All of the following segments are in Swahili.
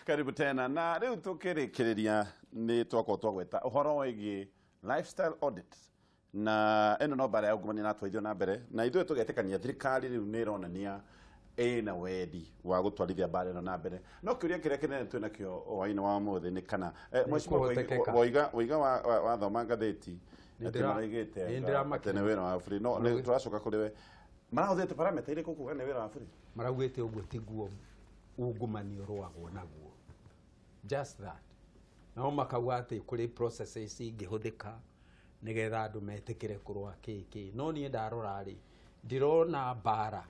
Karibu tena na riu tukirikiria ni twagweta uhoro wigi lifestyle audit na eno no bara ya ugumani na twithio na mbere na ithuĩ tugetikania thirikari riu ni ironania ina wedi wa gutwarithia bara eno na mbere no kiuria kiria kinene twina kio waini wa muthi ni kana mheshimiwa Waiga wa thoma ngatheti atene wira wa free no ni turacoka kuri we marahuthite parameter iriku kuga ni wira wa free maraugite uguo tiguo ungumani urwagwo naguo just that no makauga ati kuri processes ingihuthika nigetha andu metikire kurwa kiki no nie ndarora ri ndirona bara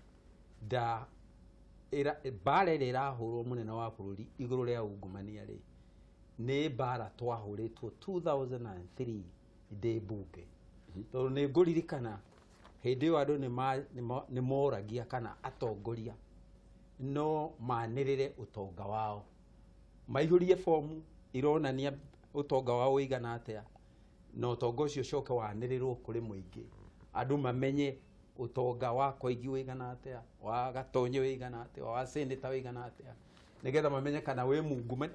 bara irahurwo munene wa bururi iguru ria ungumania ri ni bara twahuritwo 2003 ndi bunge tondu ni nguririkana hindi iyo andu ni moragia kana atongoria no manirire utonga wao maihũrie fomu ironania utonga wao uigana atia no utonga ucio coke wanĩrĩrwo kuri muingi andu mamenye utonga wa koigi uigana atia wa gatonye uigana atia wa senator uigana atia nigetha mamenye kana we mungumani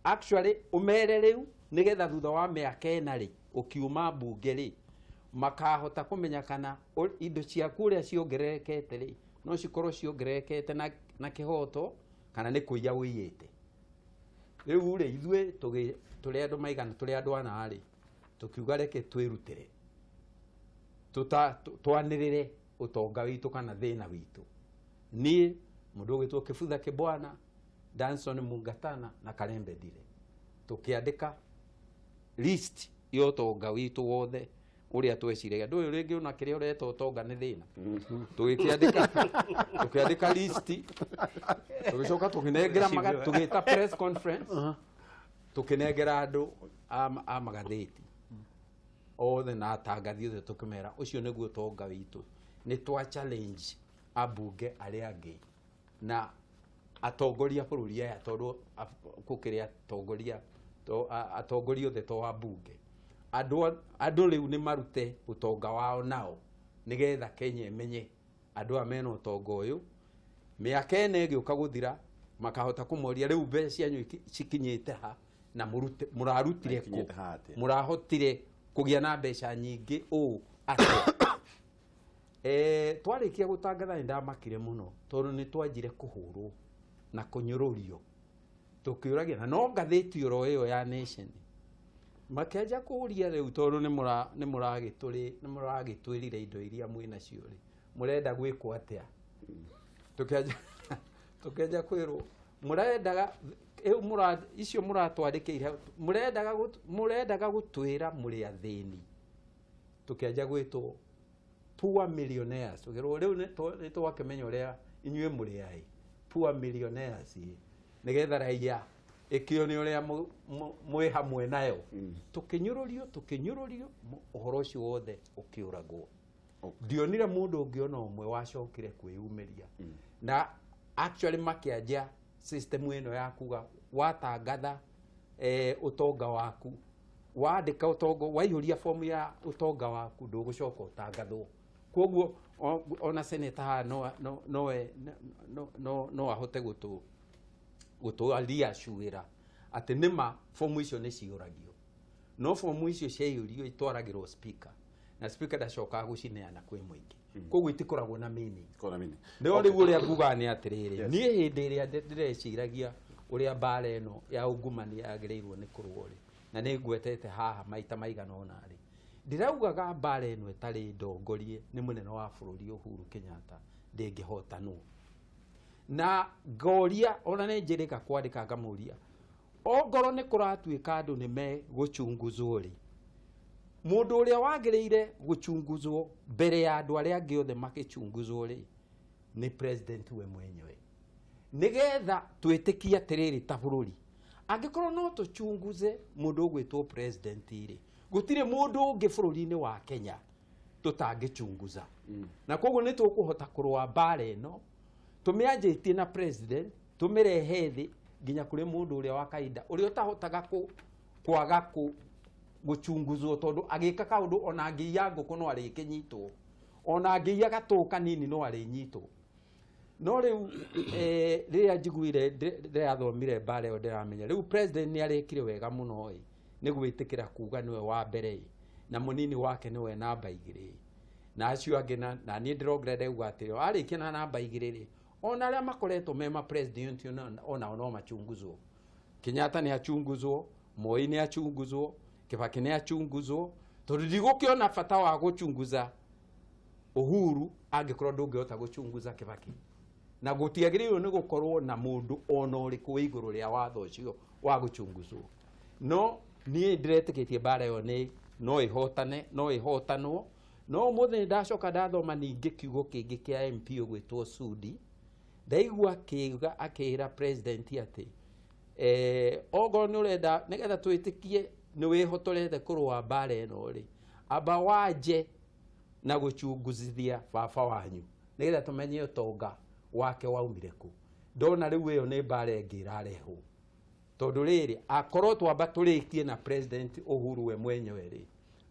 actually umere riu nigetha thutha wa miaka ena ri ukiuma bunge ri makahota kumenya kana indo cia kuria ciongererekete ri no cikorwo ciongererekete na kihoto kana ni kuiya wiyite riu ri ithue tuli andu maigana tuli andu ana ri tukiuga reke twirutire twanirire utonga witu kana thina witu ni mundu ugitwo Kibutha Kibwana Danson Mungatana na Kalembe Ndile tukiandika list yo utonga witu wothe uria tweciragia ndu ringi una kiria ureto utonga ni thina tukiandika list tugicoka tukinengera tugita press conference tukinengera andu a magatheti othe na atangathi othe tukimera ucio niguo utonga witu ni twa challenge abunge aria angi na atongoria bururi aya tondu kukiria atongoria othe to abunge andu riu ni marute utonga wao nao nigetha Kenya imenye andu amena utonga uyu miaka ene giuka guthira makahota kumoria riu mbeca cianyu cikinyite ha na murarutire ku murahotire kugia na mbeca nyingi ati twarikia gutangatha ndamakire muno tondu ni twanjire kuhurwo na kunyururio tukiuragia na no ngatheti oro iyo ya Nation makeja kuria riu tondu ni muragitwirire indo iria mwina cio ri murenda gwikwo atia tukeja kwirwo murendaga icio muratwandikire murendaga gutwira muri athini tukeja gwitwo poor millionaires tugirwo riu ni twakimenya uria inyue muri ai poor millionaires nigetha raia ikio ni uria mwe hamwe nayo tukinyururio uhoro ucio wothe ukiuragwo ndionire mundu ungiona umwe wacokire kwiyumiria na actually makianja system ino ya kuga watangatha utonga waku waandika utonga waiyuria form ya utonga waku ndugucoka utangathwo koguo ona senator no ahote gutualia shuira ati nima form icio ni ciuragio no form icio ciaiurio itwaragirwo speaker na speaker ndacoka gucineana kwi muingi koguo itikoragwo na meaning ndio riu uria nguga ni atiriri nie hindi iria ndireciragia uria bara eno ya ungumani yagirirwo ni kurwori na ni ngwetete haha maita maigana ona ri ndiraugaga bara eno etari ndongorie ni munene wa bururi Uhuru Kenyatta ndingihotanwo na goria ona ni njirika kwandika ngamuria ongoro ni kuratuika andu ni me guchunguzwo ri mundu uria wagirire guchunguzwo mbere ya andu aria angi othe makichunguzwo ri ni president we mwenyewe nigetha twitikia tiriri ta bururi angikorwo no tuchunguze mundu ugwitwo president ri gutire mundu ungi bururi-ini wa Kenya tutangichunguza na koguo ni tukuhota kurwa bara eno tumianjitie na president tumirehe thi nginya kuri mundu uria wa kaida uria utahotaga kwaga guchunguzwo tondu agika kaundu ona ngiya nguku no ari kinyitwo ona ngiya gatuka nini no ari nyitwo no riu riria njiguire ndirathomire mbara ĩyo ndiramenya riu president ni arekire wega muno ni gwitikira kuga niwe wa mbere na munini wake niwe namba 2 na acio angi na ni ndirongera ndauga atĩ arikia na namba 2 ona aria makoretwo mema president ona no machunguzwo. Kenyatta ni achunguzwo, Moi ni achunguzwo, Kibaki ni achunguzwo, tondu ndigũkĩona bata wa guchunguza Uhuru angikorwo ndũngĩhota guchunguza Kibaki, na gũtiagĩrĩirwo nĩ gũkorwo na mũndũ ona ũrĩkũ igũrũ rĩa watho ũcio wa guchunguzwo. No niĩ ndiretĩkĩtie mbara ĩyo no ĩhotanwo, no mũthĩ ndacoka ndathoma ningĩ kiugo kĩngĩ kĩa MP ũgwĩtwo Sudi, ndaigua kiuga akĩra president atĩ ogo nĩ ũrenda nĩgetha twĩtĩkie nĩ wĩhotorete kũrũa mbara ĩno rĩ, amba wanje na gũchunguzithia baba wanyu nĩgetha tũmenye ũtonga wake waumire kũ. Ndona rĩu ĩyo nĩ mbara ĩngĩ ĩrarehwo, tondũ rĩrĩ akorwo twamba tũrĩkie na president Uhuru we mwenyewe rĩ,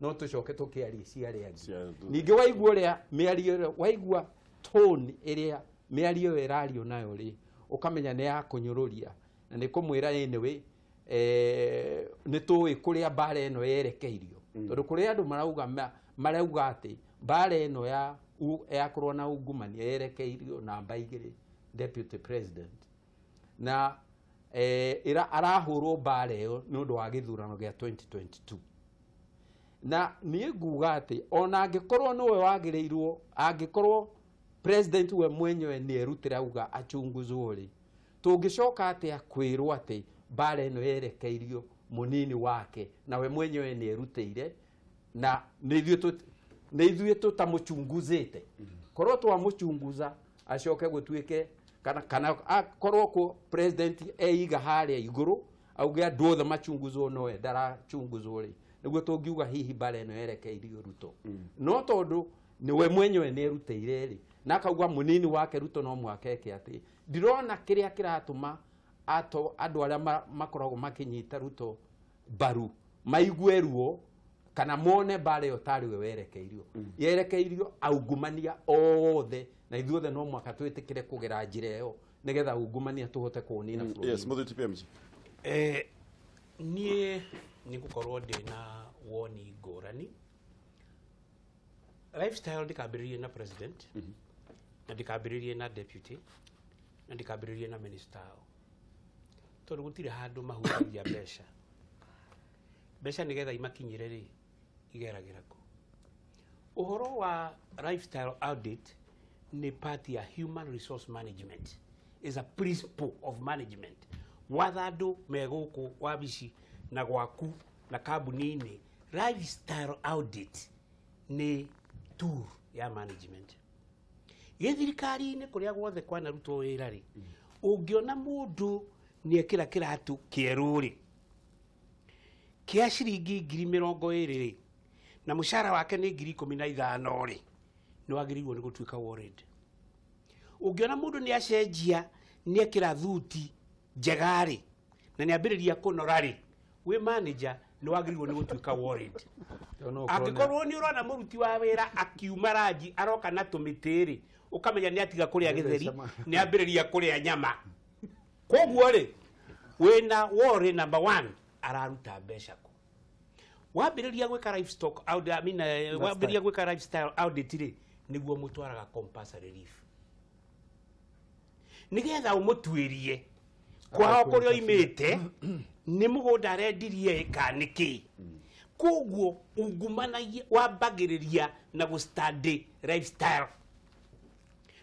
no tũcoke tũkĩarie ciarĩa angĩ. Ningĩ waigua ũrĩa mĩario, waigua tone ĩrĩa mĩario ĩyo ĩrario nayo rĩ, ũkamenya nĩ ya kũnyũrũria na nĩ kũmwĩra anyway nĩ tũĩ kũrĩa mbara ĩno yerekeirio, tondũ kũrĩa andũ marauga atĩ mbara ĩno yakorwo na ungumania yerekeirio namba 2 deputy president, na arahũrwo mbara ĩyo nĩ ũndũ wa gĩthurano gĩa 2022. Na niĩ nguga atĩ ona angĩkorwo nĩwe wagĩrĩirwo, angĩkorwo president we mwenyewe nĩ erutĩra auga achunguzwo rĩ, tũngĩcoka atĩa kwĩrwo atĩ mbara ĩno yerekeirio munini wake na we mwenyewe nĩ erutĩire na nĩ ithuĩ tũtamũchunguzĩte. Korwo twamũchunguza acoke gũtuĩke kana akorwo ko president eiga harĩa igũrũ auge andũ othe machunguzwo nowe ndarachunguzwo rĩ, nĩguo tũngiuga hihi mbara ĩno yerekeirio Ruto. No tondũ nĩ we mwenyewe nĩ erutĩire rĩ, na akauga munini wake Ruto no mwake eke atĩ, ndirona kĩrĩa kĩratũma andũ arĩa makoragwo makĩnyita Ruto mbaru maigue ruo kana mone mbara ĩyo tarĩ we werekeirio. Yerekeirio aungumania othe, na ithuothe no mwaka twĩtĩkĩre kũgera njĩra ĩyo nĩgetha ungumania tũhote kũnina bũrũri. Yes, Mũthĩ PMG. Niĩ nĩ gũkorwo ndĩna woni ngũrani. Lifestyle ndikambĩrĩrie na president, na ndikambĩrĩrie na deputy, na ndikambĩrĩrie na minister. Tondũ gũtirĩ handũ mahutagia mbeca. Mbeca nĩgetha imakinyĩre rĩ, igeragĩra kũ. Ũhoro wa lifestyle audit nĩ part ya human resource management, is a principle of management. Watha andũ me gũkũ wabici na gwaku na kambuni-inĩ, lifestyle audit nĩ tool ya management. Gĩthirikari-inĩ kũrĩa guothe kwanarutwo wĩra rĩ, ũngĩona mũndũ nĩekĩra kĩratũ kĩerũ rĩ, kĩa ciringi 20,000 rĩ, na mũcara wake nĩ 15,000 rĩ, nĩ wagĩrĩirwo nĩ gũtuĩka warrant. Ũngĩona mũndũ nĩ acenjia nĩekĩra thuti njega rĩ, na nĩ ambĩrĩria kũnora rĩ, wĩ manager nĩ wagĩrĩirwo nĩ gũtuĩka warrant. Angĩkorwo nĩ ũrona mũruti wa wĩra akiuma ranji aroka na tũmĩtĩ rĩ, ũkamenya nĩ atiga kũrĩa gĩtheri, nĩ ambĩrĩria kũrĩa nyama. Koguo rĩ, wĩna warrant number 1 araruta mbeca kũ. Wambĩrĩria gwĩka livestock audit, wambĩrĩria gwĩka lifestyle audit rĩ, nĩguo mũtwaraga compulsory relief, nĩgetha ũmũtuĩrie kwao kũrĩa oimĩte nĩ mũgũnda arendirie ĩka nĩkĩ. Koguo ungumanagia wambagĩrĩria na gũstudy lifestyle.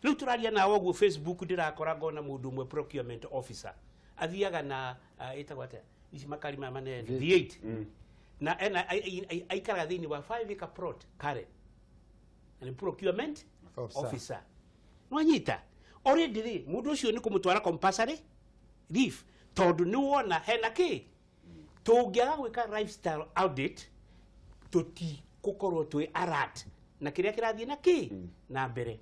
Rĩu tũraria nawe ũguo Facebook ndĩrakora ngona mũndũ ũmwe procurement officer athiaga na ĩtagwo atĩa ici makari maya manene V8 na aikaraga thĩinĩ wa 5 acre plot Karen, and procurement officer nwanyita already rĩ, mũndũ ũcio nĩ kũmũtwara compulsory leave, tondũ nĩ wona hena kĩ. Tũngĩaga gwĩka lifestyle audit tũtigũkorwo twĩ alert na kĩrĩa kĩrathiĩ na kĩ na mbere.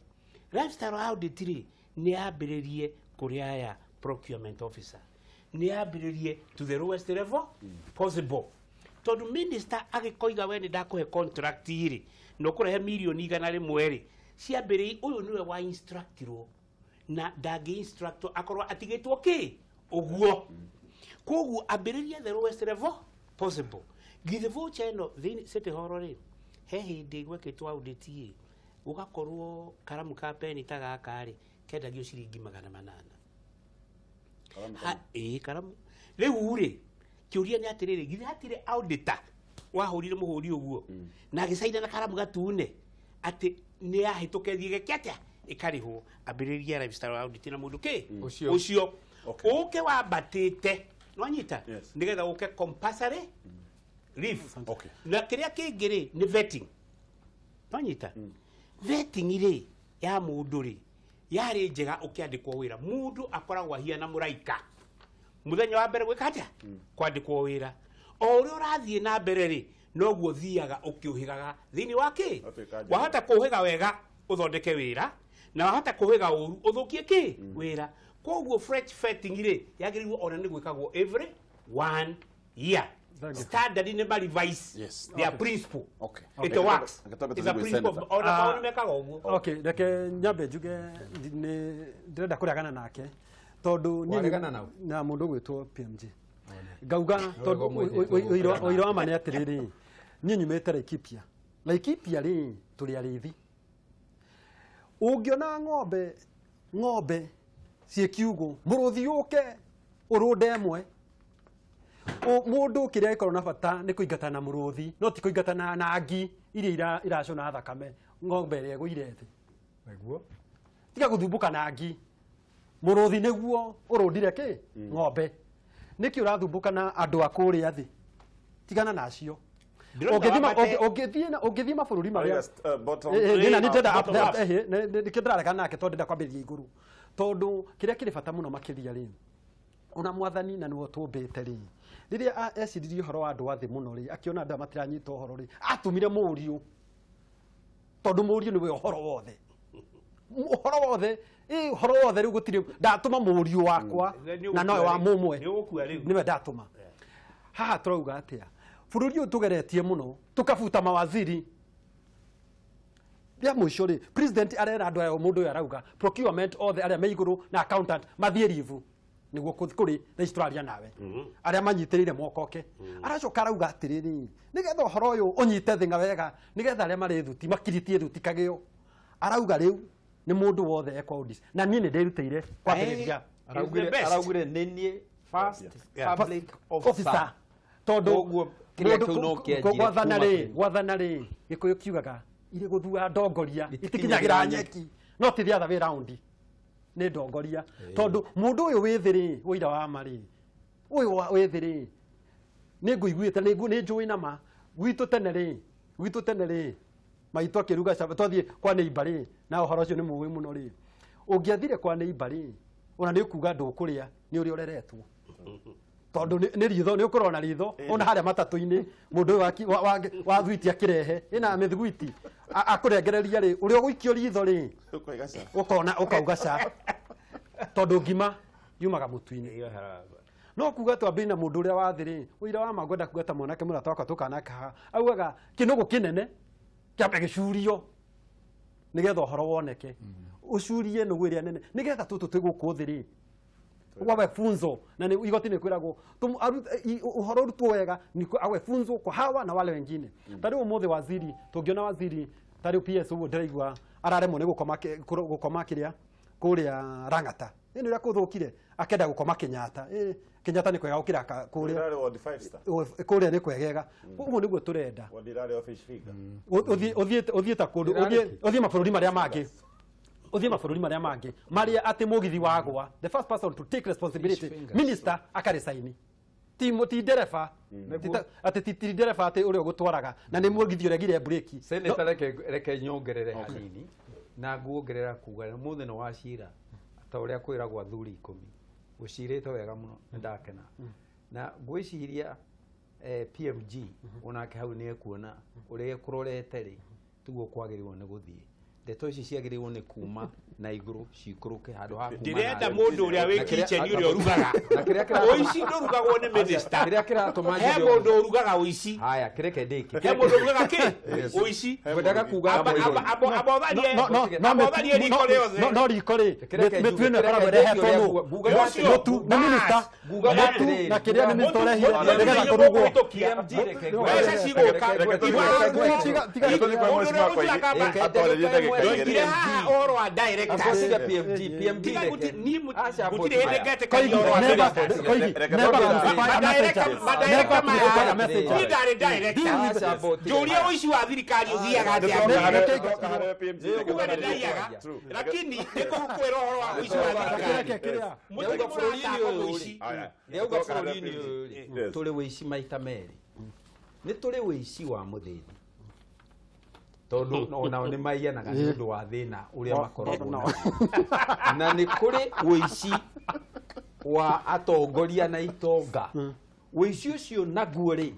Lifestyle audit rĩ, nĩ yambĩrĩrie kũrĩ aya procurement officer, nĩ yambĩrĩrie to the lowest level possible. Tondũ minister agĩkoiga we nĩ ndakũhe contract rĩ, na ũkũrehe milioni 100 rĩ, ciambĩrĩrie ũyũ nĩwe wa instructirwo na ndangĩ instructor akorwo atigĩtwo kĩ ũguo koguo ambĩrĩria the lowest level possible githĩ voucher ĩno city hall rĩ he hĩndĩ gwekĩtwo audit ĩ ũgakorwo karamu ka peni ta gaka rĩ kendagio ciringi 800 karamu rĩu rĩ kĩũria nĩ atĩrĩrĩ githĩ hatirĩ auditor wahũrire mũhũri ũguo na agĩcaina na karamu gatune atĩ nĩ yahĩtũke thiĩ gĩkĩatĩa ikarihwo ambĩrĩria lifestyle audit na mũndũ kĩ ũcio ũke wambatĩte no nyita nĩgetha ũke compulsory leave na kĩrĩa kĩngĩ rĩ nĩ vetting no nyita vetting rĩ ya mũndũ rĩ yarĩ njega ũkĩandĩkwo wĩra mũndũ akoragwo ahiana mũraika mũthenya wa mbere gwĩka atĩa kwandĩkwo wĩra o ũrĩa ũrathiĩ na mbere rĩ noguo thiaga ũkĩũhĩgaga thĩinĩ wa kĩ wahota kũũhĩga wega ũthondeke wĩra na wahota kũhĩga ũru ũthũkie kĩ wĩra koguo fresh vetting rĩ yagĩrĩirwo ona nĩ gwĩkagwo every 1 year standard nĩ ba revise their principle it works it's a principle ona maũndũ mekaga ũguo okay reke nyambe njuge nĩ ndĩrenda kũregana nake tondũ na mũndũ gwĩtwo PMG ngauga tondũ ũira wa mane atĩrĩrĩ niĩ nyumĩte Laikipia rĩ tũrĩ arĩithi ũngĩona ng'ombe ciĩkiugo mũrũthi ũke ũrũnde ĩmwe mũndũ kĩrĩa gĩkorwo na bata nĩ kũingata na mũrũthi no ti kũingata na ngi iria iracũna thakame ng'ombe ĩrĩa ĩgũire thĩ nĩguo tiga gũthumbũka na ngi mũrũthi nĩguo ũrũndire kĩ ng'ombe nĩkĩ ũrathumbũka na andũ a kũrĩa thĩ tigana nacio ũngĩthiĩ mabũrũri marĩa ndĩrarega nake tondũ ndenda kwambĩrĩria igũrũ tondũ kĩrĩa kĩrĩ bata mũno makĩria rĩ ona mwathani na nĩwe tũmbĩte rĩ rĩrĩa eciririe ũhoro wa andũ a thĩ mũno rĩ akĩona andũ matiranyita ũhoro rĩ atumire mũriũ tondũ mũriũ nĩwe ũhoro wothe rĩu gũtirĩ ndatũma mũriũ wakwa na nowe wa mũmwe nĩwe ndatũma haha tũrauga atĩa bũrũri ũyũ tũgeretie mũno tũkabuta mawaziri bia mũico rĩ president arera andũ aya mũndũ ũyũ arauga procurement othe arĩa me igũrũ na accountant mathiĩ rivu nĩguo kũrĩ registraria nawe arĩa manyitĩrĩire mokoke aracoka arauga atĩrĩrĩ nĩgetha ũhoro ũyũ ũnyite thĩng'a wega nĩgetha arĩa marĩ thuti makiritie thuti kagĩo arauga rĩu nĩ mũndũ wothe ekwa audit na niĩ nĩ ndĩrutĩire kwambĩrĩria araugire nĩ niĩ first public officer tondũ gwathana rĩ gĩkũyũ kiugaga irĩ gũthua ndongoria itikinyagĩra nyeki no ti the other way round nĩ ndongoria tondũ mũndũ ũyũ wĩ thĩ rĩ ũira wa ma rĩ ũyũ wĩ thĩ rĩ nĩ ngũiguĩte nĩ njũĩ nama gwitũ tene rĩ maitũ akĩruga twathiĩ kwa neighbor rĩ na ũhoro ũcio nĩ mũĩ mũno rĩ ũngĩathire kwa neighbor rĩ ona nĩ ũkuga ndũkũrĩa nĩ ũrĩa ũreretwo tondũ nĩ ritho nĩ ũkorwo na ritho ona harĩa matatũ-inĩ mũndũ ũyũ wa thwiti akĩrehe ĩna mĩthugwiti akũrengereria rĩ ũrĩa ũgũikio ritho rĩ ũkauga ca tondũ ngima yumaga mũtu-inĩ no kuga twambĩrĩria na mũndũ ũrĩa wa thĩ rĩ ũira wa magwenda kuga ta mwanake mũrata wakwa tũkanaka augaga kĩnũgũ kĩnene kĩambe gĩcurio nĩgetha ũhoro woneke ũcurie nũgũ ĩrĩa nene nĩgetha tũtũ twĩ gũkũ thĩ rĩ wawe funzo na igoti nĩ kwĩragwo ũhoro ũrutwo wega awe funzo kwa hawa na wale wengine tarĩu ũmũthĩ waziri tũngĩona waziri tarĩu PS ũguo ndĩraigua araremwo nĩ gũkoma kũrĩa Rang'ata nĩ ũrĩa kũthũkire akenda gũkoma Kenyatta Kenyatta nĩ kwega gũkĩra kũrĩa nĩ kwegega ũguo nĩguo tũrenda ũthiĩ ta kũndũ ũthiĩ mabũrũri marĩa mangĩ marĩa atĩ mũgithi wagwa the first person to take responsibility minister akaresign ti ndereba atĩ ti ndereba atĩ ũrĩa ũgũtwaraga na nĩ mũgithi ũrĩa gire breki seneta reke nyongerere hanini na nguongerera kuga mũthĩ nĩ wacira ta ũrĩa kwĩragwo athuri 10 ũcirĩte wega mũno nĩ ndakena na ngwĩciria PMG onake hau nĩ ekuona ũrĩa kũrorete rĩ tiguo kwagĩrĩirwo nĩ gũthiĩ ndeto ici ciagĩrĩirwo nĩ kuma na igũrũ cikũrũke handũ ha kuma ndirenda mũndũ ũrĩa wĩ kitchen ũrĩa ũrugaga ũici ndũrugagwo nĩ minister kĩrĩa kĩratũma he mũndũ ũrugaga ũici haya kĩreke ndĩki he mũndũ ũrugaga kĩ ũici ngwendaga kuga abotharie riko rĩothe no riko rĩ mĩtu ĩno ĩkoragwo ĩrehetwo mũtu nĩ minista mũtu na kĩrĩa nĩ minista ũrehire nĩgetha kũrugwo mbeca cigũka ndoigire haha ũhoro wa directors gũtirĩ hĩndĩ ngetĩkania ũhoro wa madireka maya niĩ ndarĩ director njũria ũici wa thirikari ũthiaga atĩa kuga nĩ ndaiyaga lakini nĩkũkwĩra ũhoro wa ũici wa thirikari mũtigo mũrataka ũici ndĩauga bũrũri-inĩ ũyũ tũrĩ wĩici maita merĩ nĩ tũrĩ wĩici wa mũthĩni tondũ onao nĩ maiyanaga nĩ ũndũ wa thĩna ũrĩa makoragwo na nĩ kũrĩ wĩici wa atongoria na itonga wĩici ũcio naguo rĩ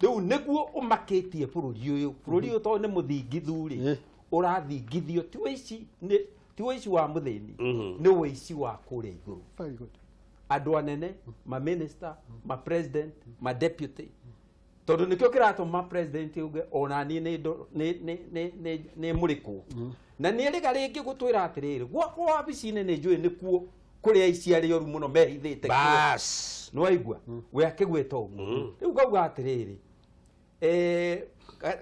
rĩu nĩguo ũmakĩtie bũrũri ũyũ tondũ nĩ mũthingithu rĩ ũrathingithio ti wĩici wa mũthĩni nĩ wĩici wa kũrĩa igũrũ andũ anene maminista mapresident madeputy tondũ nĩkĩo kĩratũma president uge ona niĩ nĩ mũrĩkwo na nĩ erĩga rĩngĩ gũtwĩra atĩrĩrĩ gwakwa wabici-inĩ nĩ njũĩ nĩkuo kũrĩ aici arĩa oru mũno mehithĩte bas nĩwaigua we akĩgwĩta ũguo rĩu ngauga atĩrĩrĩ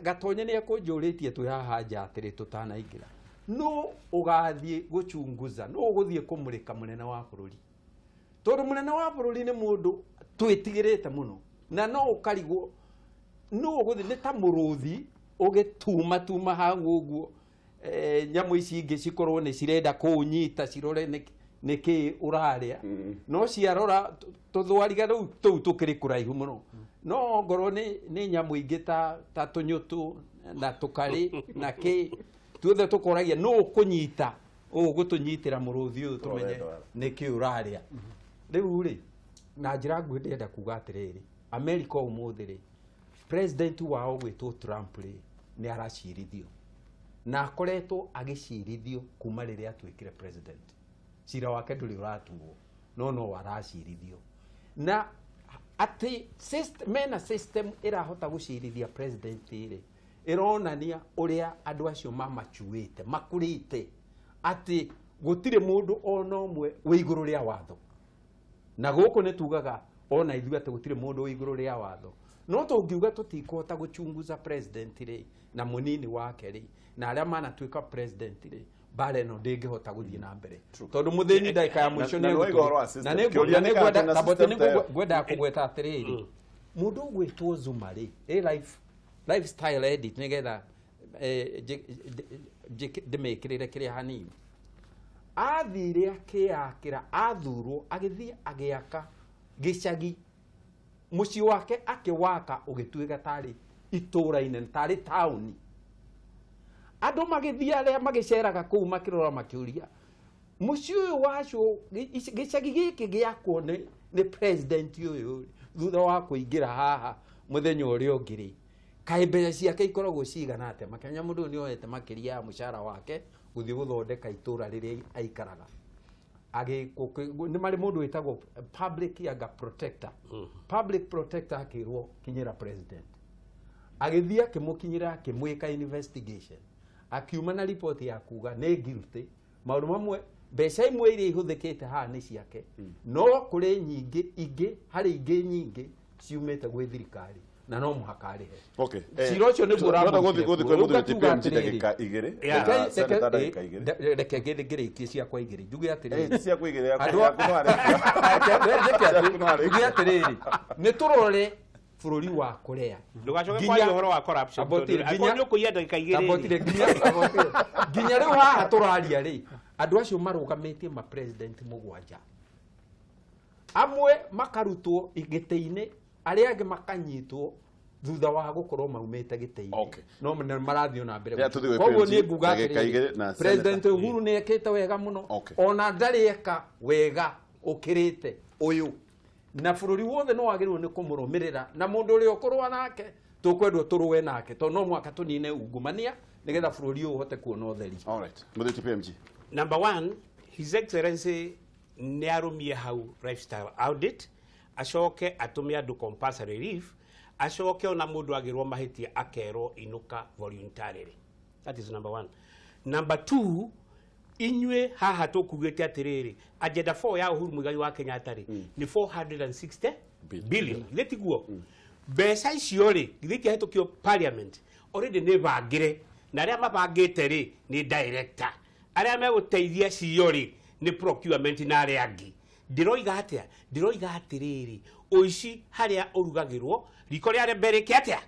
Gatonye nĩ ekũnjũrĩtie twĩ haha nja atĩrĩ tũtanaingĩra no ũgathiĩ gũchunguza no ũgũthiĩ kũmũrĩka mũnene wa bũrũri tondũ mũnene wa bũrũri nĩ mũndũ twĩtigĩrĩte mũno na no ũkarigwo no ũgũthiĩ nĩ ta mũrũthi ũgĩtuma hau ũguo nyamũ ici ingĩ cikorwo nĩ cirenda kũnyita cirore nĩkĩ ũrarĩa no ciarora tũthwariga rĩu tũu tũkĩrĩ kũraihu mũno no ngorwo nĩ nyamũ ingĩ ta tũnyũtũ na tũkarĩ na kĩ tuothe tũkoragia no ũkũnyita ũgũtũnyitĩra mũrũthi ũyũ tũmenye nĩkĩ ũrarĩa rĩu rĩ na njĩra nguhĩ ndĩrenda kuga atĩrĩrĩ America ũmũthĩ rĩ president wao gwĩtwo Trump rĩ nĩ aracirithio na akoretwo agĩcirithio kuma rĩrĩa atuĩkire president cira wake ndũrĩ ũratuo no aracirithio na atĩ mena system ĩrahota gũcirithia president rĩ ĩronania ũrĩa andũ acio mamachuĩte makũrĩte atĩ gũtirĩ mũndũ ona ũmwe wĩ igũrũ rĩa watho na gũkũ nĩ tugaga ona ithuĩ atĩ gũtirĩ mũndũ wĩ igũrũ rĩa watho no tũngiuga tũtikũhota gũchunguza president rĩ na mũnini wake rĩ na arĩa manatuĩka president rĩ mbara ĩno ndĩngĩhota gũthiĩ na mbere tondũ mũthĩni ndagĩka ya mũico na nĩngwendaga kũgweta atĩrĩrĩ mũndũ ũgwĩtwo Zuma rĩ lifestyle edit nĩgetha ndĩmĩkĩrĩre kĩrĩa hanini athire akĩakĩra athurwo agĩthiĩ agĩaka gĩcagi mũciĩ wake akĩwaka ũgĩtuĩka tarĩ itũra-inĩ tarĩ taũni andũ magĩthiĩ arĩa magĩceraga kũu makĩrora makĩũria mũciĩ ũyũ wacio gĩcagi gĩkĩ gĩakwo nĩ president ũyũ thutha wa kũingĩra haha mũthenya ũrĩa ũngĩ rĩ kaĩ mbeca ciake ikoragwo cigana atĩa makenya mũndũ nĩ ohete makĩria ya mũcara wake gũthiĩ gũthondeka itũra rĩrĩa aikaraga nĩ marĩ mũndũ wĩtagwo public yaga protector public protector akĩrwo kinyĩra president agĩthiĩ akĩmũkinyĩra akĩmwĩka investigation akiuma na report ya kuga nĩ guilty maũndũ mamwe mbeca imwe iria ihũthĩkĩte haha nĩ ciake no kũrĩ nyingĩ ingĩ harĩ ingĩ nyingĩ ciumĩte gwĩ thirikari na no mũhaka arĩhe cira ũcio nĩguo reke ngĩrĩtie ciakwa igĩrĩ njuge atĩrĩrĩ nĩ tũrore bũrũri wa Korea ndũgacoke kwaria ũhoro wa corruption nĩ ũkũiya ndagĩka igĩrĩ nginya rĩu haha tũraria rĩ andũ acio marũgamĩtie ma president mũgwanja amwe makarutwo gĩtĩ-inĩ arĩa angĩ makanyitwo thutha wa gũkorwo maumĩte gĩtĩ-inĩ no marathiĩ na mbere koguo nĩ nguga atĩrĩrĩ president Uhuru nĩ ekĩte wega mũno ona ndarĩ eka wega ũkĩrĩte ũyũ na bũrũri wothe no wagĩrĩirwo nĩ kũmũrũmĩrĩra na mũndũ ũrĩa ũkũrũa nake tũkwendwo tũrũe nake tondũ no mwaka tũnine ungumania nigetha bururi uyu uhote kuona utheri. All right. Muthiti PMG. Number one, His Excellency nĩ arũmie hau lifestyle audit, acoke atumia andu compulsory relief, acoke ona mundu agirwo mahitia akerwo inuka voluntarily. That is number one. Number two, inywe haha tukugite atiriri agenda 4 ya Uhuru Muigai wa Kenyatta ri ni 460 billion letiguo mbeca icio ri githiki hetukio parliament already ne bagire na aria mabangite ri ni director aria meguteithia cio ri ni procurement na aria angi ndiroiga atiriri oici haria urugagirwo riko ria mbere kiatia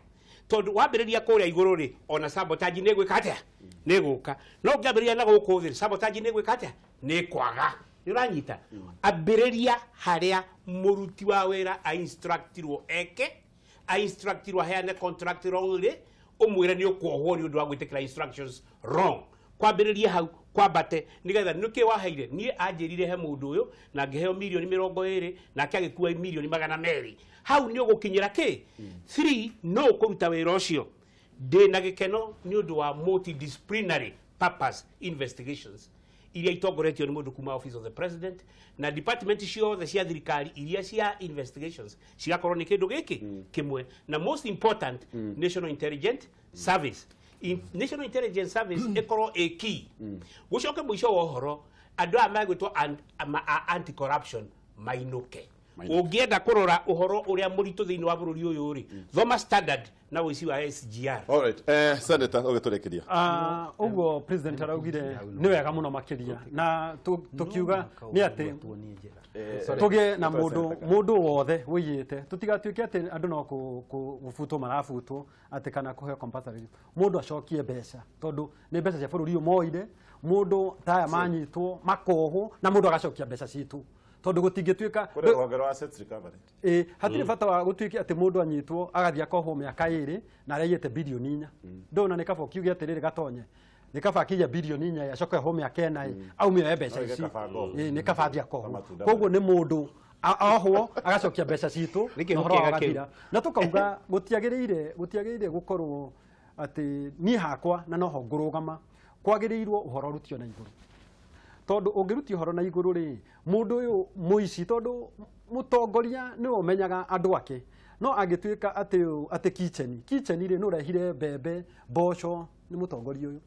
tondu wambiriria kuria iguru ri ona sabotage ne gwika atia ne guka no ngambiriria na guku thiri sabotage ne gwika atia ne kwaga uranyita ambiriria haria muruti wa wira a instructirwo eke a instructirwo heane contract wrongly umwire ni ukwohwo ni undu wa gwitikira instructions wrong kwambiriria hau kwambate nigetha nuki waheire ni anjirire he mundu uyu na ngiheo milioni 20 na kiagikua milioni 200 hau ni ugukinyira ki 3 no kuruta wira ucio ndina gikeno ni undu wa multidisciplinary purpose investigations iria itongoretio ni mundu kuma office of the president na department ciothe cia thirikari iria cia investigations cigakorwo ni kindu giki kimwe na most important national intelligence service national intelligence service ekorwo a key gucoke muico wa horo andu a magwitwo anti corruption mainuke ungienda kurora uhoro uria muritu thiini wa bururi uyu ri thoma standard na wici wa SGR. All right. Senator ogiturekeria uguo president araugire ni wega muno makiria na tukiuga ni ati tugie na mundu wothe wiyite tutigatuike ati andu no gufutwo marafutwo ati kana kuhe compulsory mundu acokie mbeca tondu ni mbeca cia bururi moire mundu taya manyitwo makoho na mundu agacokia mbeca citu tondu gutingituika rwagero assets recovery hatire bata wa gutuike ati mundu anyitwo agathia koho miaka 2 na areyete bilioni 4 ndona ni kaba kiuge atiriri gatonye ni kaba kija bilioni 4 acoke ho miaka 4 au mire mbeca ici ni kaba thia koho koguo ni mundu ahwo agacokia mbeca citu na tukauga gutiagirire gukorwo ati ni hakwa na noho ngurugama kwagirirwo uhoro rutio na iguru tondu ungiruti uhoro na iguru ri mundu uyu muici tondu mutongoria ni umenyaga andu ake no agituika ati kitchen ri no rehire mbembe mboco ni mutongoria uyu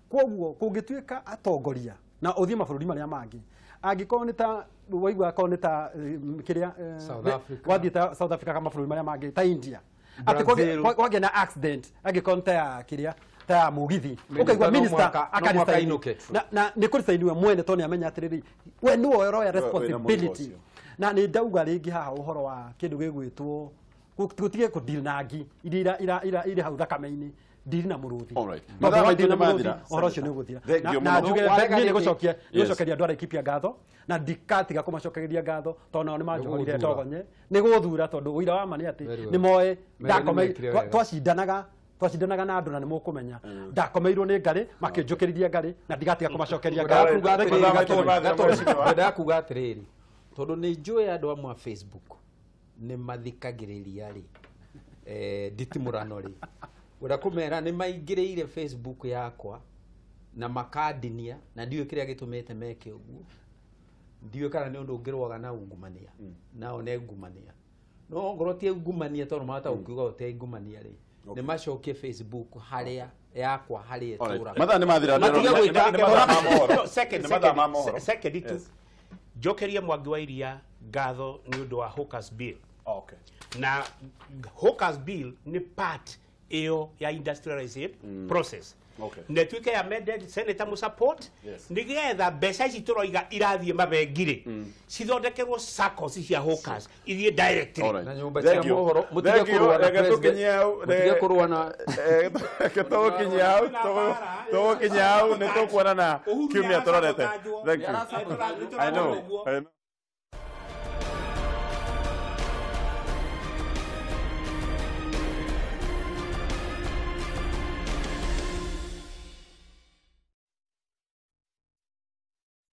koguo kungituika atongoria na uthie mabũrũri maria mangi angikorwo ni ta waigua ko ni ta kiria wathie ta South Africa kama mabũrũri maria mangi ta India ati kwagĩa na accident angikorwo ta kiria ta mugithi ukaigua minister akarisainiuke na ni kurisainiwe mwene toni amenya atiriri we ni woyo responsibility na ni ndauga ringi haha uhoro wa kindu gigwitwo gutige ku deal na ngi ira hau thakame-ini ndiri na muruthi uhoro ucio ni uguthira na njuge ni gucokeria andu arekipia ngatho na ndikatiga kumacokereria ngatho tondu ni manjohorire ndogonye ni guthura tondu uira wa mani ati ni moe ndakome twacindanaga na andu na ni mukumenya ndakomeirwo ni ngari makinjukiriria ngari na ndigatiga kumacokeria ndakuga atiriri tondu ni njui andu amwe a Facebook ni mathikagiriria ri nditimurano ri wenda kumera ni maingiriire Facebook yakwa na makandinia na ndiwe kiria gitumite meke uguo ndiwe kana ni undu ngirwaga na ungumania nao ne ngumania no ngoro tie ngumania tondu mata ukiuga utie ngumania ri ni macokie Facebook haria yakwa haria tura matha ni mathira second itu jokeria Mwangi wa Iria ngatho ni undu wa Hawkers Bill. Okay. Na Hawkers Bill ni part eo ya industrialization process. Okay. Netwike ya amended Senator mu support nigetha mbeca ici turoiga irathie mabengire cithondekerwo SACCOs cia Hawkers ithie directly na nyumba cia mohoro mutige kurwa na president mutige kurwa na tokinyau ni tukuona na kiumia tororete. Thank you. I know.